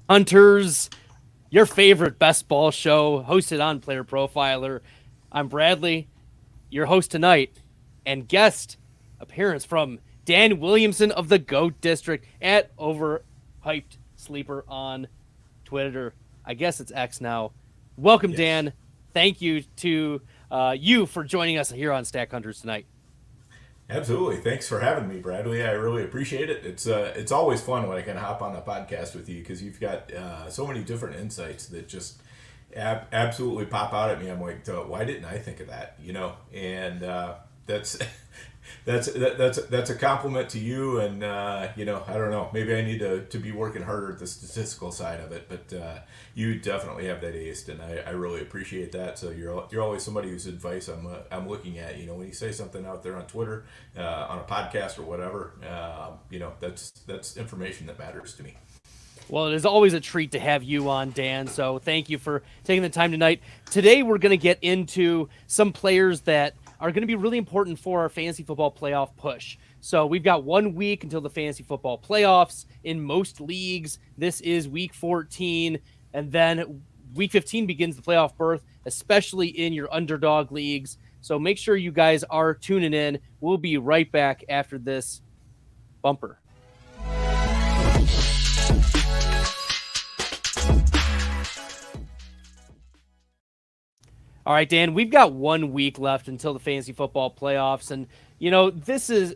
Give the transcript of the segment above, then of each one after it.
Hunters, your favorite best ball show hosted on Player Profiler. I'm Bradley, your host tonight, and guest appearance from Dan Williamson of the GOAT District at Overhyped Sleeper on Twitter. I guess it's X now. Welcome, Yes, Dan. Thank you to you for joining us here on Stack Hunters tonight. absolutely. Thanks for having me, Bradley. I really appreciate it. It's always fun when I can hop on a podcast with you because you've got so many different insights that just absolutely pop out at me. I'm like, why didn't I think of that? And that's that's a compliment to you. And I don't know. Maybe I need to be working harder at the statistical side of it. But you definitely have that aced, and I really appreciate that. So you're always somebody whose advice I'm looking at. When you say something out there on Twitter, on a podcast or whatever, that's information that matters to me. Well, it is always a treat to have you on, Dan. So thank you for taking the time tonight. Today, we're going to get into some players that are going to be really important for our fantasy football playoff push. So we've got 1 week until the fantasy football playoffs in most leagues. This is week 14. And then week 15 begins the playoff berth, especially in your underdog leagues. So make sure you guys are tuning in. We'll be right back after this bumper. All right, Dan, we've got 1 week left until the fantasy football playoffs. And,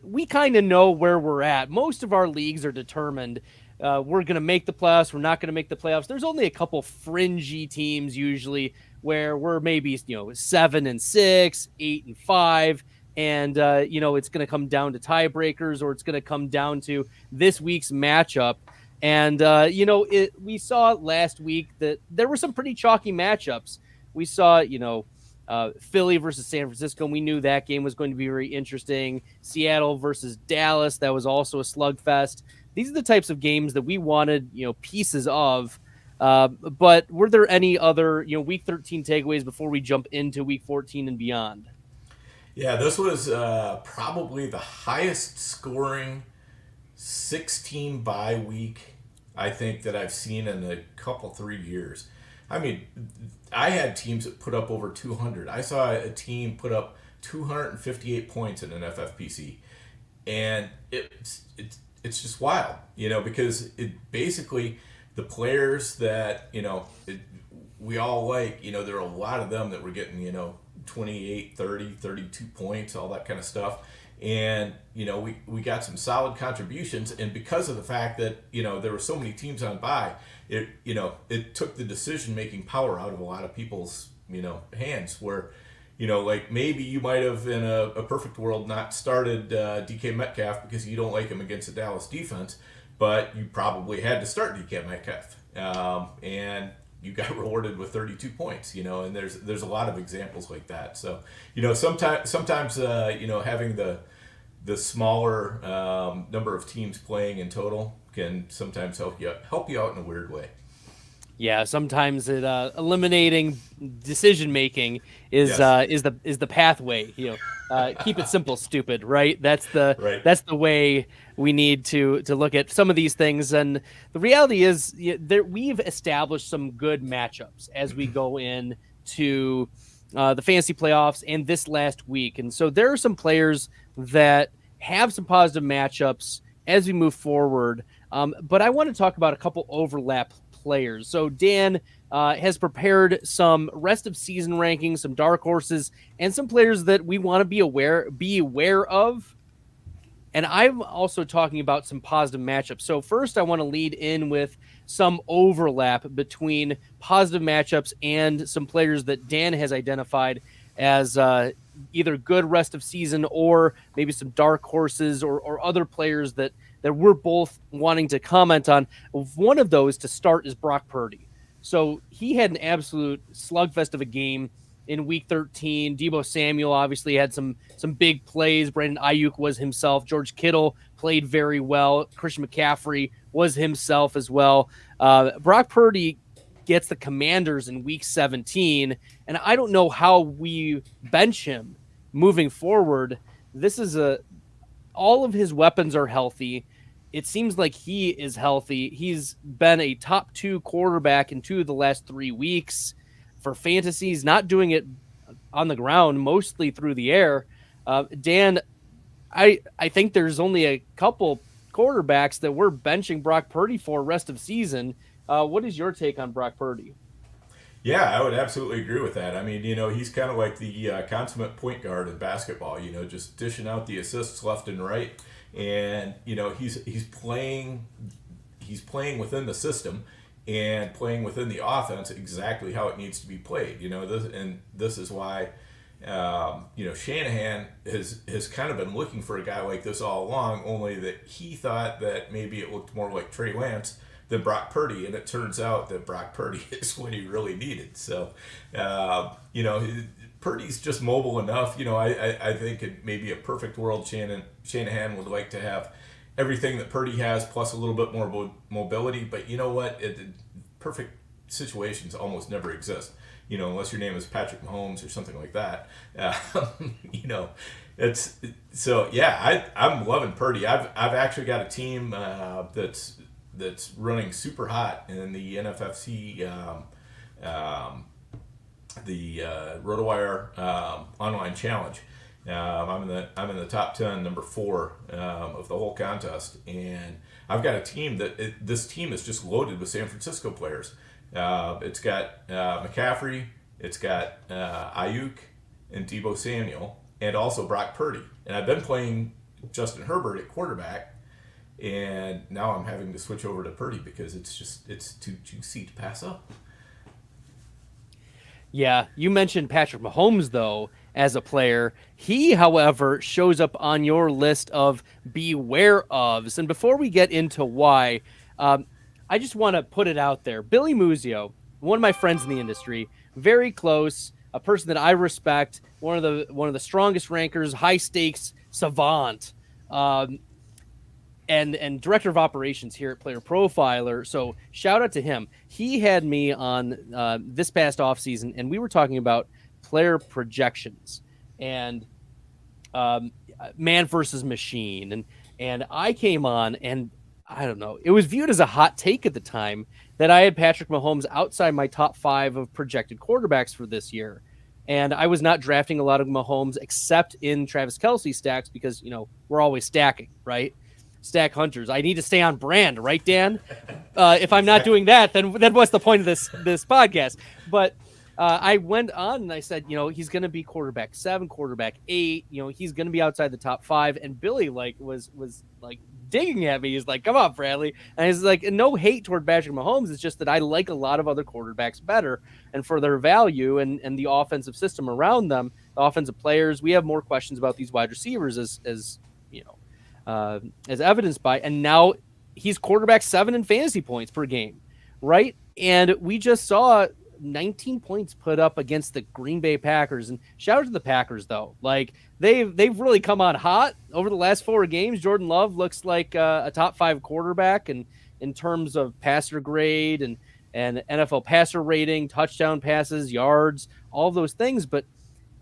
we kind of know where we're at. Most of our leagues are determined. We're going to make the playoffs. We're not going to make the playoffs. There's only a couple fringy teams usually where we're maybe, 7-6, 8-5. And, it's going to come down to tiebreakers, or it's going to come down to this week's matchup. And, we saw last week that there were some pretty chalky matchups. We saw, Philly versus San Francisco. We knew that game was going to be very interesting. Seattle versus Dallas. That was also a slugfest. These are the types of games that we wanted, pieces of. But were there any other, week 13 takeaways before we jump into week 14 and beyond? Yeah, this was probably the highest scoring 16 bye week I think that I've seen in a couple 3 years. I mean, I had teams that put up over 200. I saw a team put up 258 points in an FFPC, and it's just wild, because it basically the players that we all like, there are a lot of them that were getting 28, 30, 32 points, all that kind of stuff. And we got some solid contributions, and because of the fact that there were so many teams on bye, it took the decision making power out of a lot of people's hands. Where like maybe you might have in a perfect world not started DK Metcalf because you don't like him against the Dallas defense, but you probably had to start DK Metcalf, and you got rewarded with 32 points, and there's a lot of examples like that. So, sometimes having the smaller number of teams playing in total can sometimes help you out in a weird way. Yeah, sometimes it eliminating decision making is Yes. is the pathway. Keep it simple, stupid. Right? Right. That's the way we need to look at some of these things. And the reality is, we've established some good matchups as we go in to the fantasy playoffs and this last week. And so there are some players that have some positive matchups as we move forward. But I want to talk about a couple overlap players. So Dan has prepared some rest of season rankings, some dark horses, and some players that we want to be aware of. And I'm also talking about some positive matchups. So first, I want to lead in with some overlap between positive matchups and some players that Dan has identified as either good rest of season or maybe some dark horses or other players that we're both wanting to comment on. One of those to start is Brock Purdy. So he had an absolute slugfest of a game in week 13. Deebo Samuel obviously had some big plays. Brandon Ayuk was himself. George Kittle played very well. Christian McCaffrey was himself as well. Brock Purdy gets the Commanders in week 17, and I don't know how we bench him moving forward. This is all of his weapons are healthy. it seems like he is healthy. He's been a top 2 quarterback in 2 of the last 3 weeks for fantasy. He's not doing it on the ground, mostly through the air. Dan, I think there's only a couple quarterbacks that we're benching Brock Purdy for rest of season. What is your take on Brock Purdy? Yeah, I would absolutely agree with that. I mean, he's kind of like the consummate point guard in basketball. Just dishing out the assists left and right, and he's playing within the system and playing within the offense exactly how it needs to be played. This is why Shanahan has kind of been looking for a guy like this all along. Only that he thought that maybe it looked more like Trey Lance than Brock Purdy, and it turns out that Brock Purdy is what he really needed. So, Purdy's just mobile enough. I think it may be a perfect world. Shanahan would like to have everything that Purdy has plus a little bit more mobility. But you know what? Perfect situations almost never exist. Unless your name is Patrick Mahomes or something like that. It's so yeah. I'm loving Purdy. I've actually got a team that's running super hot in the NFFC, the RotoWire online challenge. I'm in the top 10, number 4 of the whole contest, and I've got a team this team is just loaded with San Francisco players. It's got McCaffrey, it's got Ayuk and Deebo Samuel, and also Brock Purdy. And I've been playing Justin Herbert at quarterback. And now I'm having to switch over to Purdy because it's too juicy to pass up. Yeah, you mentioned Patrick Mahomes, though, as a player. He, however, shows up on your list of beware ofs. And before we get into why, I just want to put it out there. Billy Muzio, one of my friends in the industry, very close, a person that I respect, one of the strongest rankers, high stakes savant. And director of operations here at Player Profiler. So shout out to him. He had me on this past offseason, and we were talking about player projections and man versus machine. And I came on, and I don't know, it was viewed as a hot take at the time that I had Patrick Mahomes outside my top 5 of projected quarterbacks for this year. And I was not drafting a lot of Mahomes except in Travis Kelce stacks because, we're always stacking, right? Stack hunters. I need to stay on brand, right, Dan? If I'm not doing that, then what's the point of this podcast? But I went on and I said, he's going to be quarterback 7, quarterback 8. He's going to be outside the top 5. And Billy was digging at me. He's like, "Come on, Bradley." And he's like, no hate toward Patrick Mahomes. It's just that I like a lot of other quarterbacks better, and for their value and the offensive system around them, the offensive players. We have more questions about these wide receivers as evidenced by, and now he's quarterback 7 in fantasy points per game, right? And we just saw 19 points put up against the Green Bay Packers. And shout out to the Packers, though. Like, they've really come on hot over the last 4 games. Jordan Love looks like a top 5 quarterback, and in terms of passer grade and NFL passer rating, touchdown passes, yards, all those things. But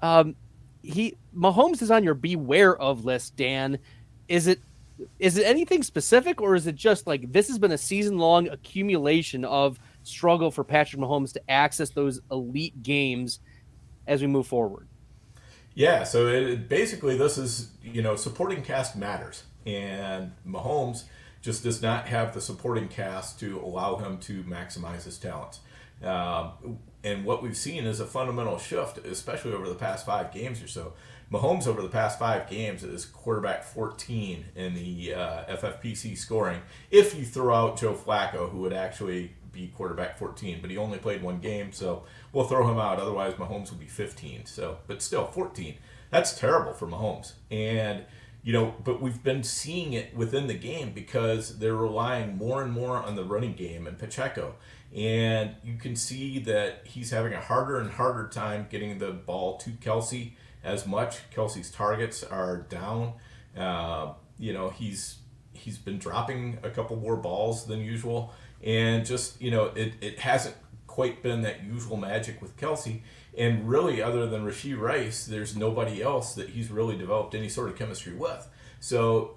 Mahomes is on your beware of list, Dan. Is it anything specific, or is it just like this has been a season-long accumulation of struggle for Patrick Mahomes to access those elite games as we move forward? Yeah, so basically this is, supporting cast matters. And Mahomes just does not have the supporting cast to allow him to maximize his talents. And what we've seen is a fundamental shift, especially over the past 5 games or so. Mahomes over the past 5 games is quarterback 14 in the FFPC scoring. If you throw out Joe Flacco, who would actually be quarterback 14, but he only played 1 game, so we'll throw him out. Otherwise, Mahomes will be 15. So, but still, 14. That's terrible for Mahomes. And but we've been seeing it within the game because they're relying more and more on the running game and Pacheco. And you can see that he's having a harder and harder time getting the ball to Kelce as much. Kelce's targets are down. He's been dropping a couple more balls than usual. And just, it hasn't quite been that usual magic with Kelce. And really, other than Rashee Rice, there's nobody else that he's really developed any sort of chemistry with. So,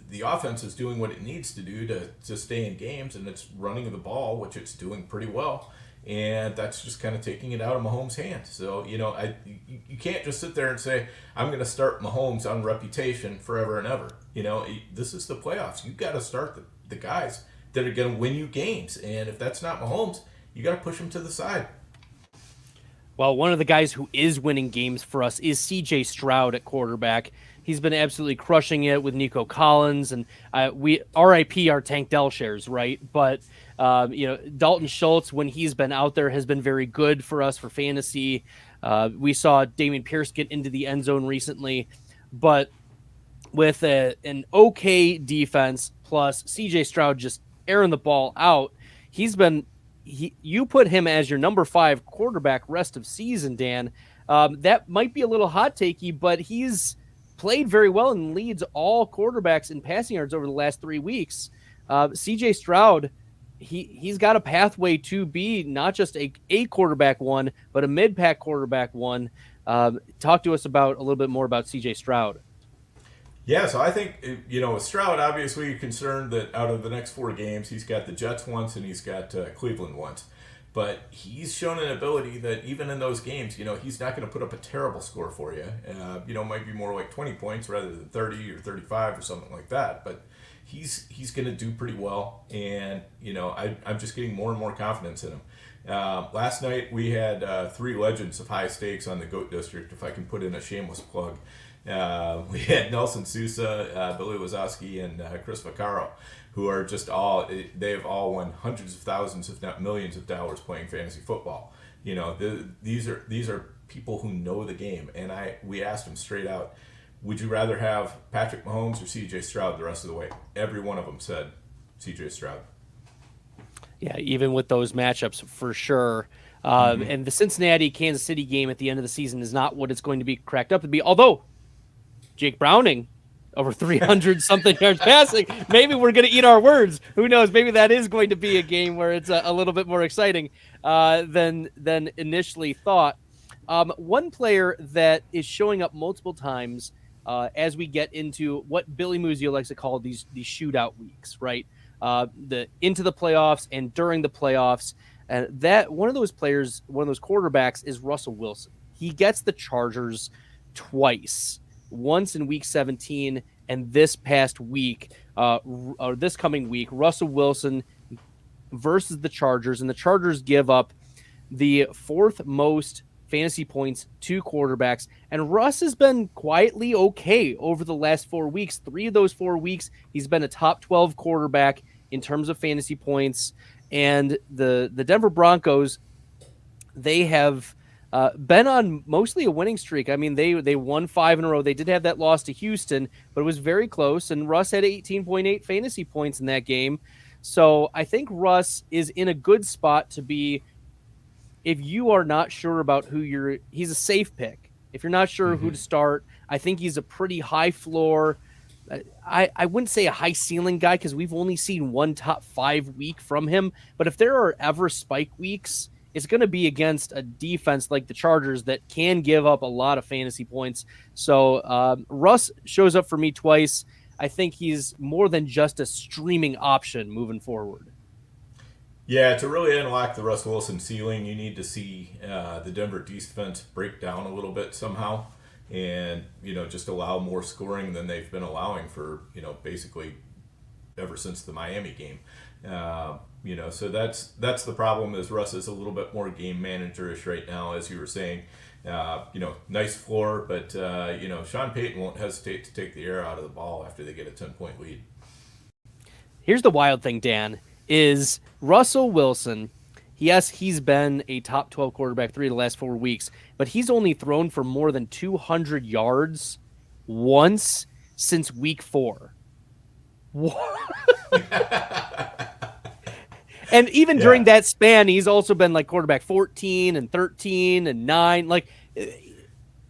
the offense is doing what it needs to do to stay in games, and it's running the ball, which it's doing pretty well. And that's just kind of taking it out of Mahomes' hands. So, you can't just sit there and say, I'm going to start Mahomes on reputation forever and ever. This is the playoffs. You've got to start the guys that are going to win you games. And if that's not Mahomes, you got to push him to the side. Well, one of the guys who is winning games for us is C.J. Stroud at quarterback. He's been absolutely crushing it with Nico Collins, and we RIP our Tank Dell shares, right? But Dalton Schultz, when he's been out there, has been very good for us for fantasy. We saw Dameon Pierce get into the end zone recently, but with an okay defense plus C.J. Stroud just airing the ball out, you put him as your number 5 quarterback rest of season, Dan. That might be a little hot takey, but he's played very well and leads all quarterbacks in passing yards over the last 3 weeks. CJ Stroud, he's got a pathway to be not just a quarterback one, but a mid-pack quarterback one. Talk to us a little bit more about CJ Stroud. Yeah, so I think, with Stroud, obviously you're concerned that out of the next 4 games, he's got the Jets once and he's got Cleveland once. But he's shown an ability that even in those games, he's not going to put up a terrible score for you. Might be more like 20 points rather than 30 or 35 or something like that. But he's going to do pretty well. And, I'm just getting more and more confidence in him. Last night we had 3 legends of high stakes on the GOAT District, if I can put in a shameless plug. We had Nelson Sousa, Billy Wazowski, and Chris Vaccaro, who are they have all won hundreds of thousands, if not millions of dollars playing fantasy football. These are people who know the game. And we asked them straight out, would you rather have Patrick Mahomes or CJ Stroud the rest of the way? Every one of them said CJ Stroud. Yeah, even with those matchups, for sure. And the Cincinnati-Kansas City game at the end of the season is not what it's going to be cracked up to be. Although, Jake Browning, over 300-something yards passing, maybe we're going to eat our words. Who knows? Maybe that is going to be a game where it's a little bit more exciting than initially thought. One player that is showing up multiple times as we get into what Billy Muzio likes to call these shootout weeks, right? Into the playoffs and during the playoffs. And that one of those quarterbacks is Russell Wilson. He gets the Chargers twice, once in week 17 and this past week, or this coming week, Russell Wilson versus the Chargers. And the Chargers give up the 4th most fantasy points to quarterbacks. And Russ has been quietly okay over the last 4 weeks. 3 of those 4 weeks, he's been a top 12 quarterback in terms of fantasy points. And the Denver Broncos, they have been on mostly a winning streak. I mean, they won 5 in a row. They did have that loss to Houston, but it was very close. And Russ had 18.8 fantasy points in that game. So I think Russ is in a good spot to be, if you are not sure about he's a safe pick. If you're not sure who to start, I think he's a pretty high floor. I wouldn't say a high ceiling guy because we've only seen one top 5 week from him. But if there are ever spike weeks, it's going to be against a defense like the Chargers that can give up a lot of fantasy points. So Russ shows up for me twice. I think he's more than just a streaming option moving forward. Yeah, to really unlock the Russ Wilson ceiling, you need to see the Denver defense break down a little bit somehow. And, just allow more scoring than they've been allowing for, basically ever since the Miami game. So that's the problem, is Russ is a little bit more game managerish right now, as you were saying. Nice floor, but, Sean Payton won't hesitate to take the air out of the ball after they get a 10-point lead. Here's the wild thing, Dan, is Russell Wilson. Yes, he's been a top 12 quarterback 3 of the last 4 weeks, but he's only thrown for more than 200 yards once since week 4. And even during that span, he's also been like quarterback 14 and 13 and 9. Like,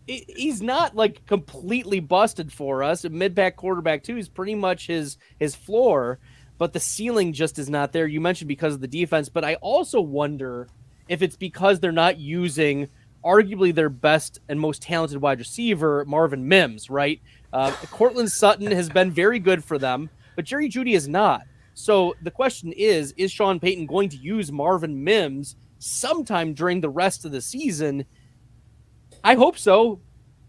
he's not like completely busted for us. A mid-pack quarterback too is pretty much his floor. But the ceiling just is not there. You mentioned because of the defense, but I also wonder if it's because they're not using arguably their best and most talented wide receiver, Marvin Mims, right? Cortland Sutton has been very good for them, but Jerry Jeudy is not. So the question is Sean Payton going to use Marvin Mims sometime during the rest of the season? I hope so.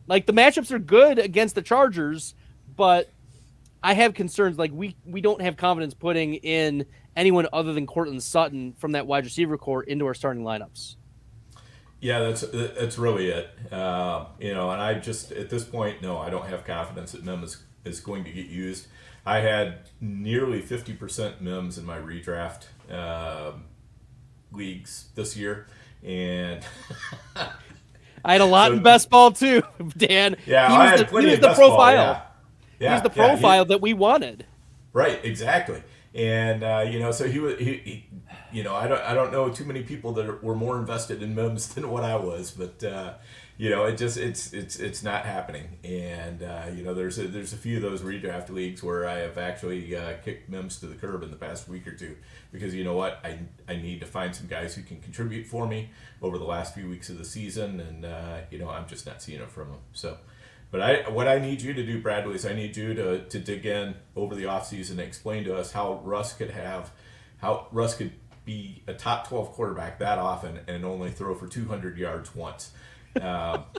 Like, the matchups are good against the Chargers, but I have concerns. Like, we don't have confidence putting in anyone other than Cortland Sutton from that wide receiver core into our starting lineups. Yeah, that's really it. And I just, at this point, no, I don't have confidence that Mims is going to get used. I had nearly 50% Mims in my redraft leagues this year, and I had a lot in best ball too, Dan. Yeah, I had plenty of best profile. Ball, yeah. He's the profile that we wanted. Right, exactly. And so he I don't know too many people that were more invested in Mims than what I was, but it's not happening. And there's a few of those redraft leagues where I have actually kicked Mims to the curb in the past week or two, because you know what, I need to find some guys who can contribute for me over the last few weeks of the season, and I'm just not seeing it from them. So. But what I need you to do, Bradley, is I need you to dig in over the offseason and explain to us how Russ could be a top 12 quarterback that often and only throw for 200 yards once.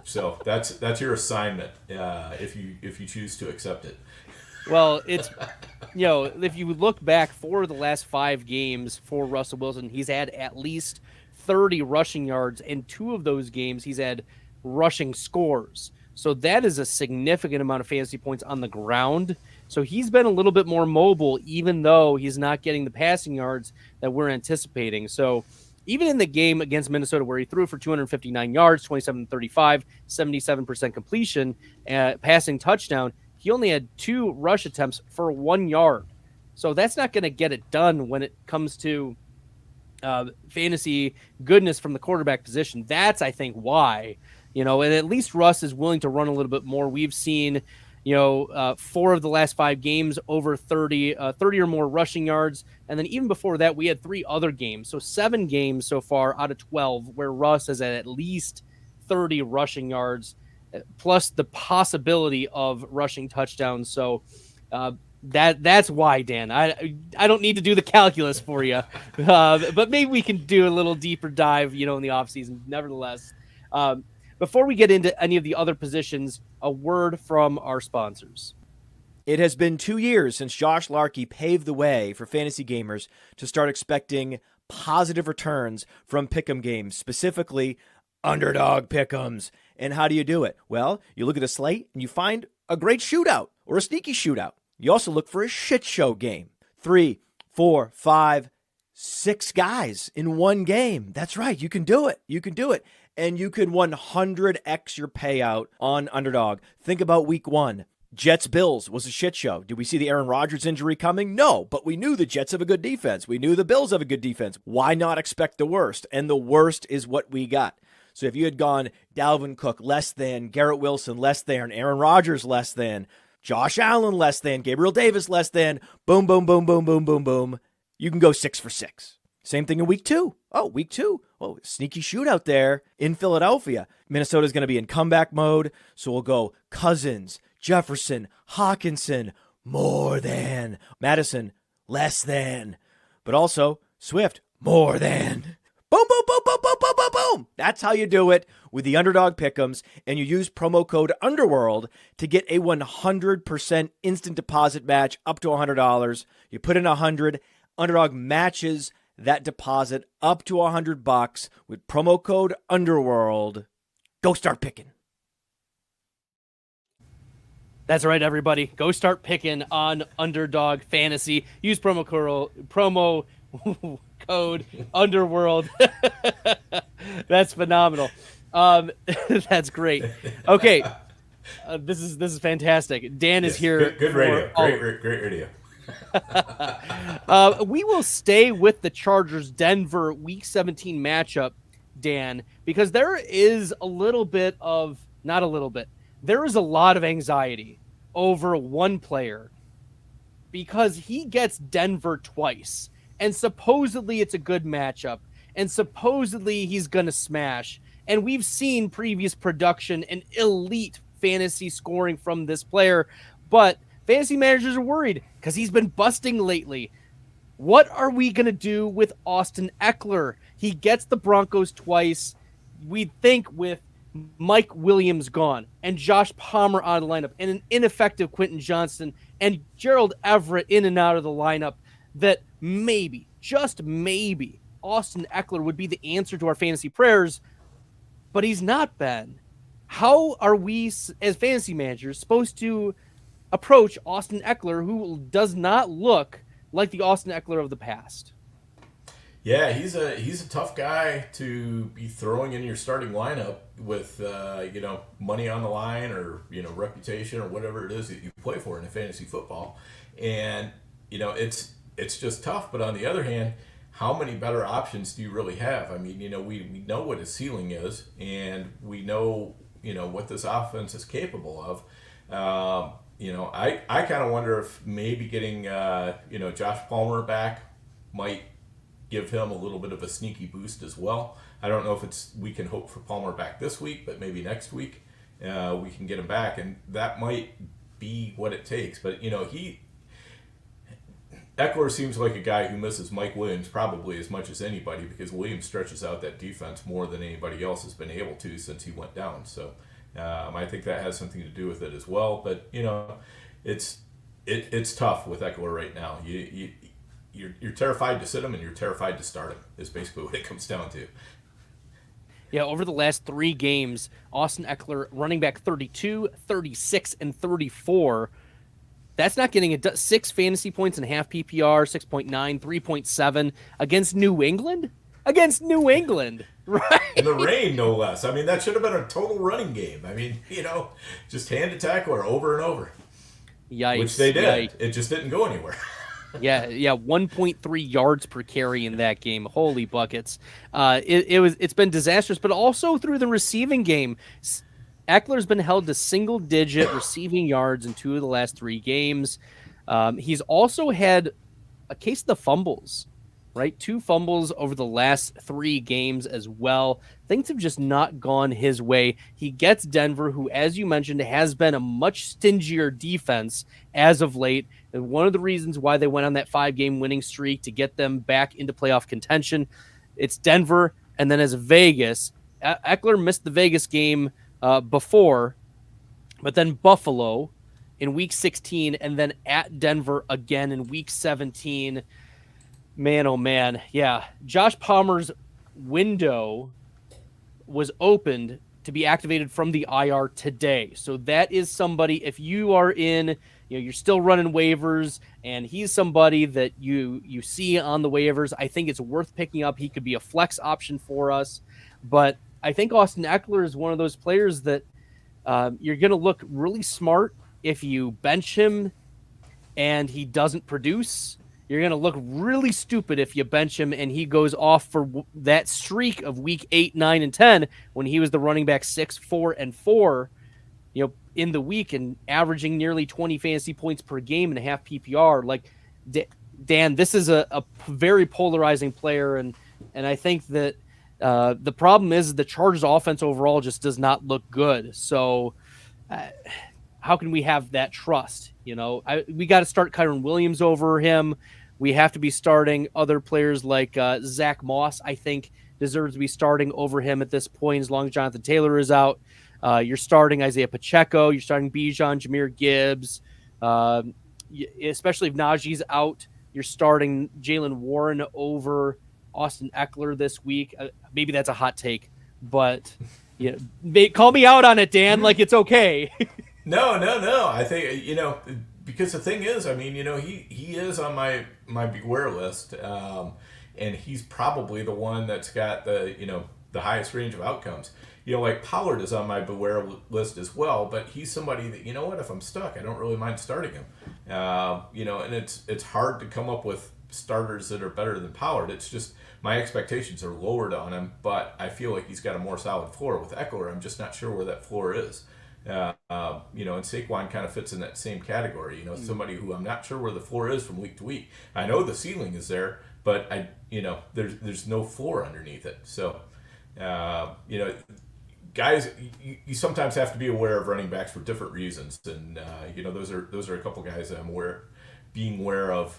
So that's your assignment if you choose to accept it. Well, it's if you look back for the last 5 games for Russell Wilson, he's had at least 30 rushing yards, and 2 of those games he's had rushing scores. So that is a significant amount of fantasy points on the ground. So he's been a little bit more mobile, even though he's not getting the passing yards that we're anticipating. So even in the game against Minnesota, where he threw for 259 yards, 27-35, 77% completion, passing touchdown, he only had 2 rush attempts for 1 yard. So that's not going to get it done when it comes to fantasy goodness from the quarterback position. That's, I think, why. And at least Russ is willing to run a little bit more. We've seen, 4 of the last 5 games over 30 or more rushing yards. And then even before that, we had 3 other games. So 7 games so far out of 12 where Russ has at least 30 rushing yards, plus the possibility of rushing touchdowns. So that's why, Dan. I don't need to do the calculus for you, but maybe we can do a little deeper dive, in the offseason. Nevertheless, before we get into any of the other positions, a word from our sponsors. It has been 2 years since Josh Larkey paved the way for fantasy gamers to start expecting positive returns from pick'em games, specifically underdog pick'ems. And how do you do it? Well, you look at a slate and you find a great shootout or a sneaky shootout. You also look for a shit show game. 3, 4, 5, 6 guys in one game. That's right. You can do it. You can do it. And you can 100x your payout on underdog. Think about week 1. Jets-Bills was a shit show. Did we see the Aaron Rodgers injury coming? No, but we knew the Jets have a good defense. We knew the Bills have a good defense. Why not expect the worst? And the worst is what we got. So if you had gone Dalvin Cook less than, Garrett Wilson less than, Aaron Rodgers less than, Josh Allen less than, Gabriel Davis less than, boom, boom, boom, boom, boom, boom, boom, you can go 6 for 6. Same thing in week 2. Oh, week 2. Oh, sneaky shootout there in Philadelphia. Minnesota's going to be in comeback mode, so we'll go Cousins, Jefferson, Hawkinson, more than. Madison, less than. But also, Swift, more than. Boom, boom, boom, boom, boom, boom, boom, boom. That's how you do it with the underdog pick'ems, and you use promo code Underworld to get a 100% instant deposit match up to $100. You put in $100, Underdog matches that deposit up to $100 with promo code Underworld. Go start picking. That's right, everybody. Go start picking on Underdog Fantasy. Use promo code Underworld. That's phenomenal. That's great. Okay, this is fantastic. Dan is here. Good radio. Great radio. We will stay with the Chargers Denver Week 17 matchup, Dan, because there is a little bit of, not a little bit, there is a lot of anxiety over one player because he gets Denver twice, and supposedly it's a good matchup, and supposedly he's going to smash, and we've seen previous production and elite fantasy scoring from this player, but fantasy managers are worried because he's been busting lately. What are we going to do with Austin Ekeler? He gets the Broncos twice. We think with Mike Williams gone and Josh Palmer out of the lineup and an ineffective Quentin Johnston and Gerald Everett in and out of the lineup that maybe, just maybe, Austin Ekeler would be the answer to our fantasy prayers, but he's not been. How are we as fantasy managers supposed to approach Austin Ekeler, who does not look like the Austin Ekeler of the past? Yeah, he's a tough guy to be throwing in your starting lineup with money on the line or reputation or whatever it is that you play for in fantasy football, and it's just tough. But on the other hand, how many better options do you really have? I mean, we know what his ceiling is, and we know what this offense is capable of. I kind of wonder if maybe getting Josh Palmer back might give him a little bit of a sneaky boost as well. I don't know if we can hope for Palmer back this week, but maybe next week we can get him back, and that might be what it takes. But Ekeler seems like a guy who misses Mike Williams probably as much as anybody, because Williams stretches out that defense more than anybody else has been able to since he went down. So I think that has something to do with it as well. But it's tough with Ekeler right now. You're terrified to sit him and you're terrified to start him is basically what it comes down to. Yeah, over the last 3 games, Austin Ekeler, running back 32, 36, and 34. That's not getting 6 fantasy points and a half PPR, 6.9, 3.7 against New England? Against New England, right? In the rain, no less. I mean, that should have been a total running game. I mean, just hand to Ekeler over and over. Yikes. Which they did. Yikes. It just didn't go anywhere. Yeah, 1.3 yards per carry in that game. Holy buckets. It's been disastrous, but also through the receiving game. Eckler's been held to single-digit receiving yards in 2 of the last 3 games. He's also had a case of the fumbles, right? 2 fumbles over the last 3 games as well. Things have just not gone his way. He gets Denver, who, as you mentioned, has been a much stingier defense as of late. And one of the reasons why they went on that 5-game winning streak to get them back into playoff contention. It's Denver, and then as Vegas. Ekeler missed the Vegas game before, but then Buffalo in week 16, and then at Denver again in week 17. Man, oh man. Yeah. Josh Palmer's window was opened to be activated from the IR today. So that is somebody, if you are in, you're still running waivers and he's somebody that you see on the waivers, I think it's worth picking up. He could be a flex option for us, but I think Austin Ekeler is one of those players that you're going to look really smart if you bench him and he doesn't produce. You're going to look really stupid if you bench him and he goes off for that streak of week 8, 9, and 10 when he was the running back 6, 4, and 4, in the week and averaging nearly 20 fantasy points per game and a half PPR. Like, Dan, this is a very polarizing player, and I think that the problem is the Chargers offense overall just does not look good. So how can we have that trust? We got to start Kyren Williams over him. We have to be starting other players like Zach Moss, I think, deserves to be starting over him at this point as long as Jonathan Taylor is out. You're starting Isaiah Pacheco. You're starting Bijan, Jahmyr Gibbs. Especially if Najee's out, you're starting Jaylen Warren over Austin Ekeler this week. Maybe that's a hot take, but call me out on it, Dan. Like, it's okay. No. I think, because the thing is, I mean, he is on my beware list, and he's probably the one that's got the highest range of outcomes. Like Pollard is on my beware list as well, but he's somebody that, if I'm stuck, I don't really mind starting him. And it's hard to come up with starters that are better than Pollard. It's just my expectations are lowered on him, but I feel like he's got a more solid floor. With Ekeler, I'm just not sure where that floor is. And Saquon kind of fits in that same category. Somebody who I'm not sure where the floor is from week to week. I know the ceiling is there, but there's no floor underneath it. So, guys, you sometimes have to be aware of running backs for different reasons, and those are a couple guys that I'm being aware of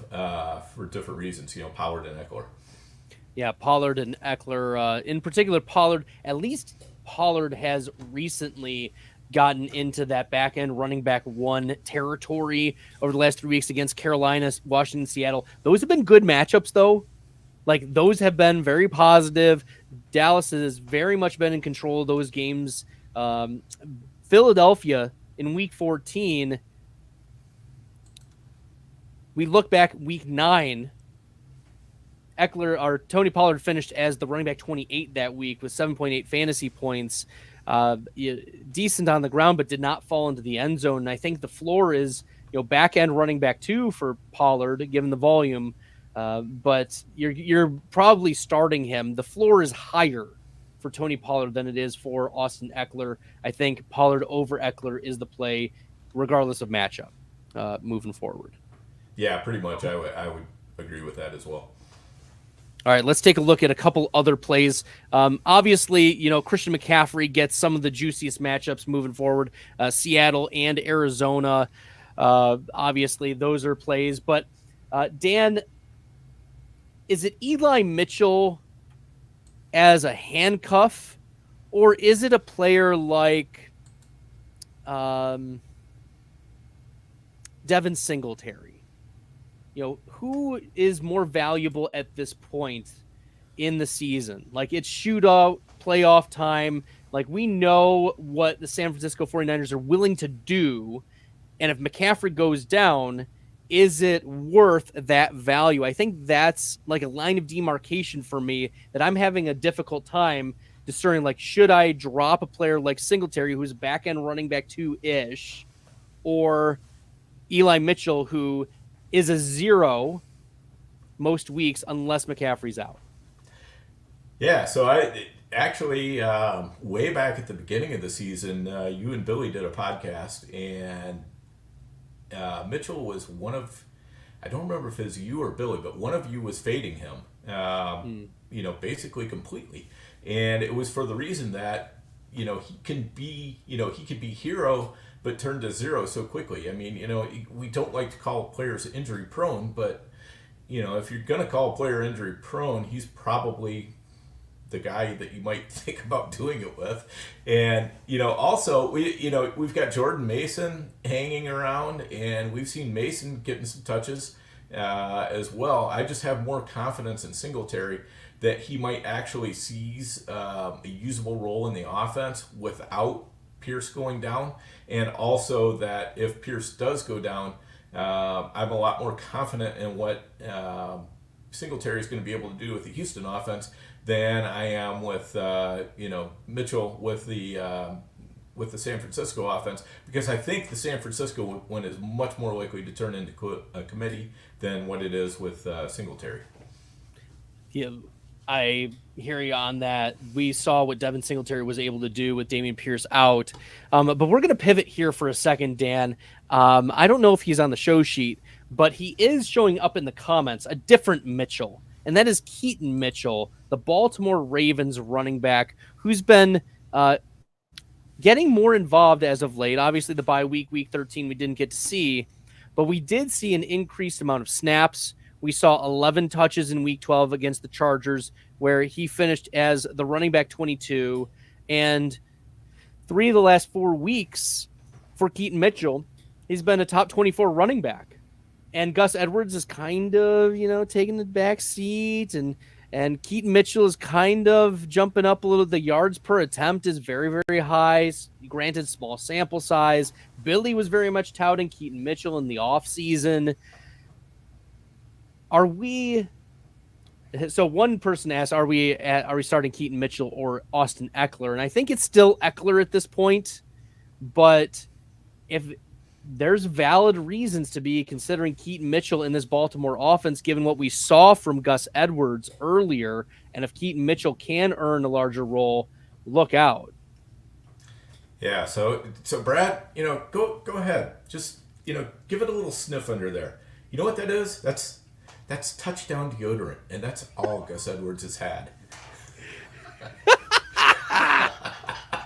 for different reasons. Pollard and Ekeler. Yeah, Pollard and Ekeler. In particular, Pollard. At least Pollard has recently gotten into that back end running back one territory over the last 3 weeks against Carolina, Washington, Seattle. Those have been good matchups, though. Like, those have been very positive. Dallas has very much been in control of those games. Philadelphia in week 14, we look back week 9, Tony Pollard finished as the running back 28 that week with 7.8 fantasy points. Decent on the ground, but did not fall into the end zone. And I think the floor is, back end running back 2 for Pollard, given the volume. But you're probably starting him. The floor is higher for Tony Pollard than it is for Austin Ekeler. I think Pollard over Ekeler is the play, regardless of matchup, moving forward. Yeah, pretty much. I would agree with that as well. All right, let's take a look at a couple other plays. Obviously, Christian McCaffrey gets some of the juiciest matchups moving forward. Seattle and Arizona, obviously, those are plays. But, Dan, is it Eli Mitchell as a handcuff, or is it a player like Devin Singletary? Who is more valuable at this point in the season? Like, it's shootout, playoff time. Like, we know what the San Francisco 49ers are willing to do. And if McCaffrey goes down, is it worth that value? I think that's like a line of demarcation for me that I'm having a difficult time discerning. Like, should I drop a player like Singletary, who's back end running back 2-ish, or Eli Mitchell, who is a 0 most weeks unless McCaffrey's out? Yeah, so I actually, way back at the beginning of the season, you and Billy did a podcast, and Mitchell was one of, I don't remember if it was you or Billy, but one of you was fading him, basically completely. And it was for the reason that, he can be, he could be hero, but turn to 0 so quickly. I mean, we don't like to call players injury prone, but, if you're going to call a player injury prone, he's probably the guy that you might think about doing it with. And, also we've got Jordan Mason hanging around, and we've seen Mason getting some touches as well. I just have more confidence in Singletary that he might actually seize a usable role in the offense without Pierce going down. And also that if Pierce does go down, I'm a lot more confident in what Singletary is going to be able to do with the Houston offense than I am with Mitchell with the San Francisco offense, because I think the San Francisco one is much more likely to turn into a committee than what it is with Singletary. Yeah, I hear you on that. We saw what Devin Singletary was able to do with Dameon Pierce out. But we're going to pivot here for a second, Dan. I don't know if he's on the show sheet, but he is showing up in the comments, a different Mitchell. And that is Keaton Mitchell, the Baltimore Ravens running back, who's been getting more involved as of late. Obviously, the bye week, week 13, we didn't get to see. But we did see an increased amount of snaps. We saw 11 touches in week 12 against the Chargers, where he finished as the running back 22. And 3 of the last 4 weeks for Keaton Mitchell, he's been a top 24 running back. And Gus Edwards is kind of, taking the back seat. And Keaton Mitchell is kind of jumping up a little. The yards per attempt is very, very high. Granted, small sample size. Billy was very much touting Keaton Mitchell in the offseason. So one person asked, are we starting Keaton Mitchell or Austin Ekeler? And I think it's still Ekeler at this point. But if there's valid reasons to be considering Keaton Mitchell in this Baltimore offense, given what we saw from Gus Edwards earlier, and if Keaton Mitchell can earn a larger role, look out. Yeah, so Brad, go ahead. Just, give it a little sniff under there. You know what that is? That's touchdown deodorant, and that's all Gus Edwards has had.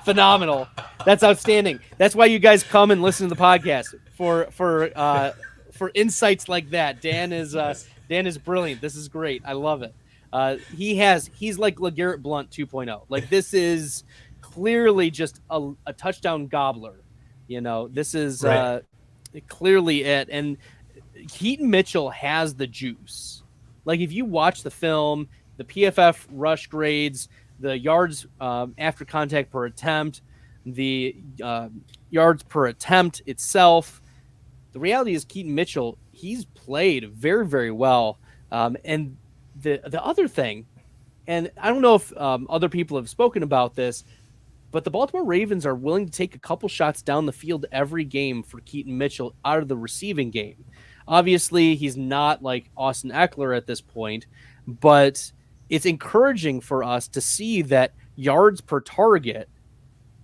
Phenomenal. That's outstanding. That's why you guys come and listen to the podcast for insights like that. Dan is brilliant. This is great. I love it. He's like LeGarrette Blount 2.0. Like, this is clearly just a touchdown gobbler. This is Right. clearly it. And Keaton Mitchell has the juice. Like, if you watch the film, the PFF rush grades, the yards after contact per attempt, the yards per attempt itself, the reality is Keaton Mitchell, he's played very, very well. And the other thing, and I don't know if other people have spoken about this, but the Baltimore Ravens are willing to take a couple shots down the field every game for Keaton Mitchell out of the receiving game. Obviously, he's not like Austin Ekeler at this point, but it's encouraging for us to see that yards per target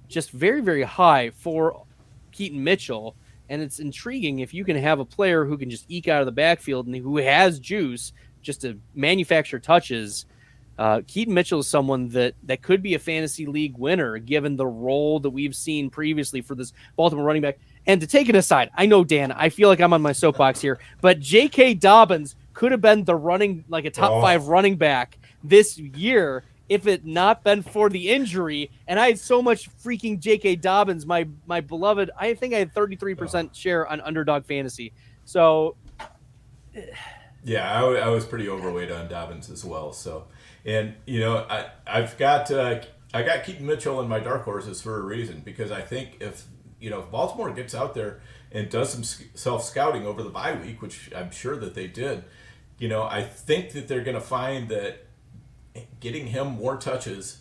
just very, very high for Keaton Mitchell. And it's intriguing if you can have a player who can just eke out of the backfield and who has juice just to manufacture touches. Keaton Mitchell is someone that could be a fantasy league winner given the role that we've seen previously for this Baltimore running back. And to take it aside, I know, Dan, I feel like I'm on my soapbox here, but J.K. Dobbins could have been a top 5 running back this year if it not been for the injury. And I had so much freaking J.K. Dobbins, my beloved. I think I had 33% share on Underdog Fantasy. So, yeah, I was pretty overweight on Dobbins as well. So, and I've got I got Keaton Mitchell in my dark horses for a reason, because I think if Baltimore gets out there and does some self scouting over the bye week, which I'm sure that they did, I think that they're going to find that getting him more touches,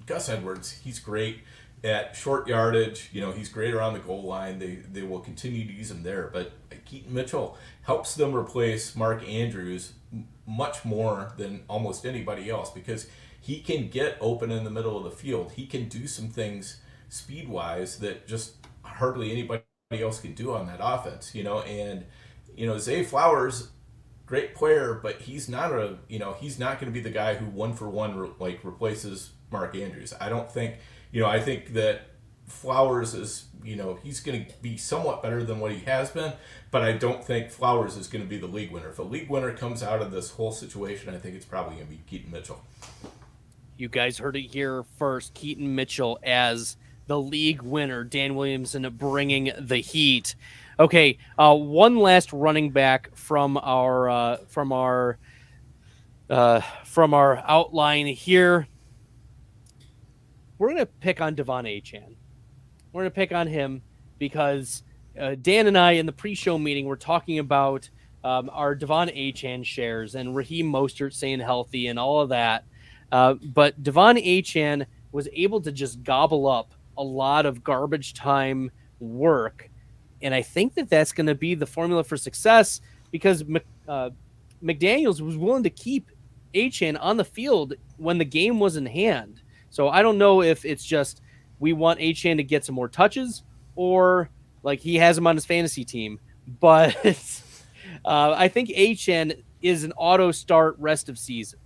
Gus Edwards, he's great at short yardage. He's great around the goal line. They will continue to use him there. But Keaton Mitchell helps them replace Mark Andrews much more than almost anybody else, because he can get open in the middle of the field. He can do some things speed-wise that just hardly anybody else can do on that offense. And Zay Flowers, great player, but he's not he's not going to be the guy who 1-for-1 replaces Mark Andrews. I don't think, I think that Flowers is, he's going to be somewhat better than what he has been, but I don't think Flowers is going to be the league winner. If a league winner comes out of this whole situation, I think it's probably going to be Keaton Mitchell. You guys heard it here first. Keaton Mitchell as the league winner. Dan Williamson bringing the heat. Okay, one last running back from our outline here. We're gonna pick on Devon Achane. We're gonna pick on him because Dan and I in the pre-show meeting were talking about our Devon Achane shares and Raheem Mostert staying healthy and all of that. But Devon Achane was able to just gobble up a lot of garbage time work. And I think that that's going to be the formula for success, because McDaniels was willing to keep Achane on the field when the game was in hand. So I don't know if it's just we want Achane to get some more touches, or like he has him on his fantasy team. But I think Achane is an auto start rest of season.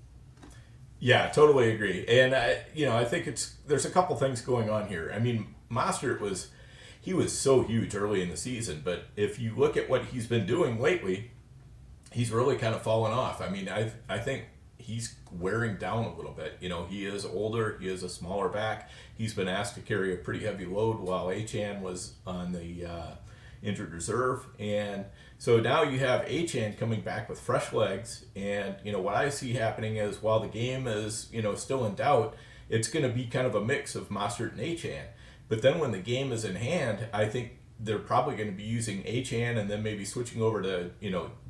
Yeah, totally agree. And I think there's a couple things going on here. I mean, Mostert was so huge early in the season, but if you look at what he's been doing lately, he's really kind of fallen off. I mean, I think he's wearing down a little bit. He is older, he is a smaller back. He's been asked to carry a pretty heavy load while Achane was on the injured reserve. And so now you have Achane coming back with fresh legs, and what I see happening is, while the game is still in doubt, it's going to be kind of a mix of Mostert and Achane. But then when the game is in hand, I think they're probably going to be using Achane and then maybe switching over to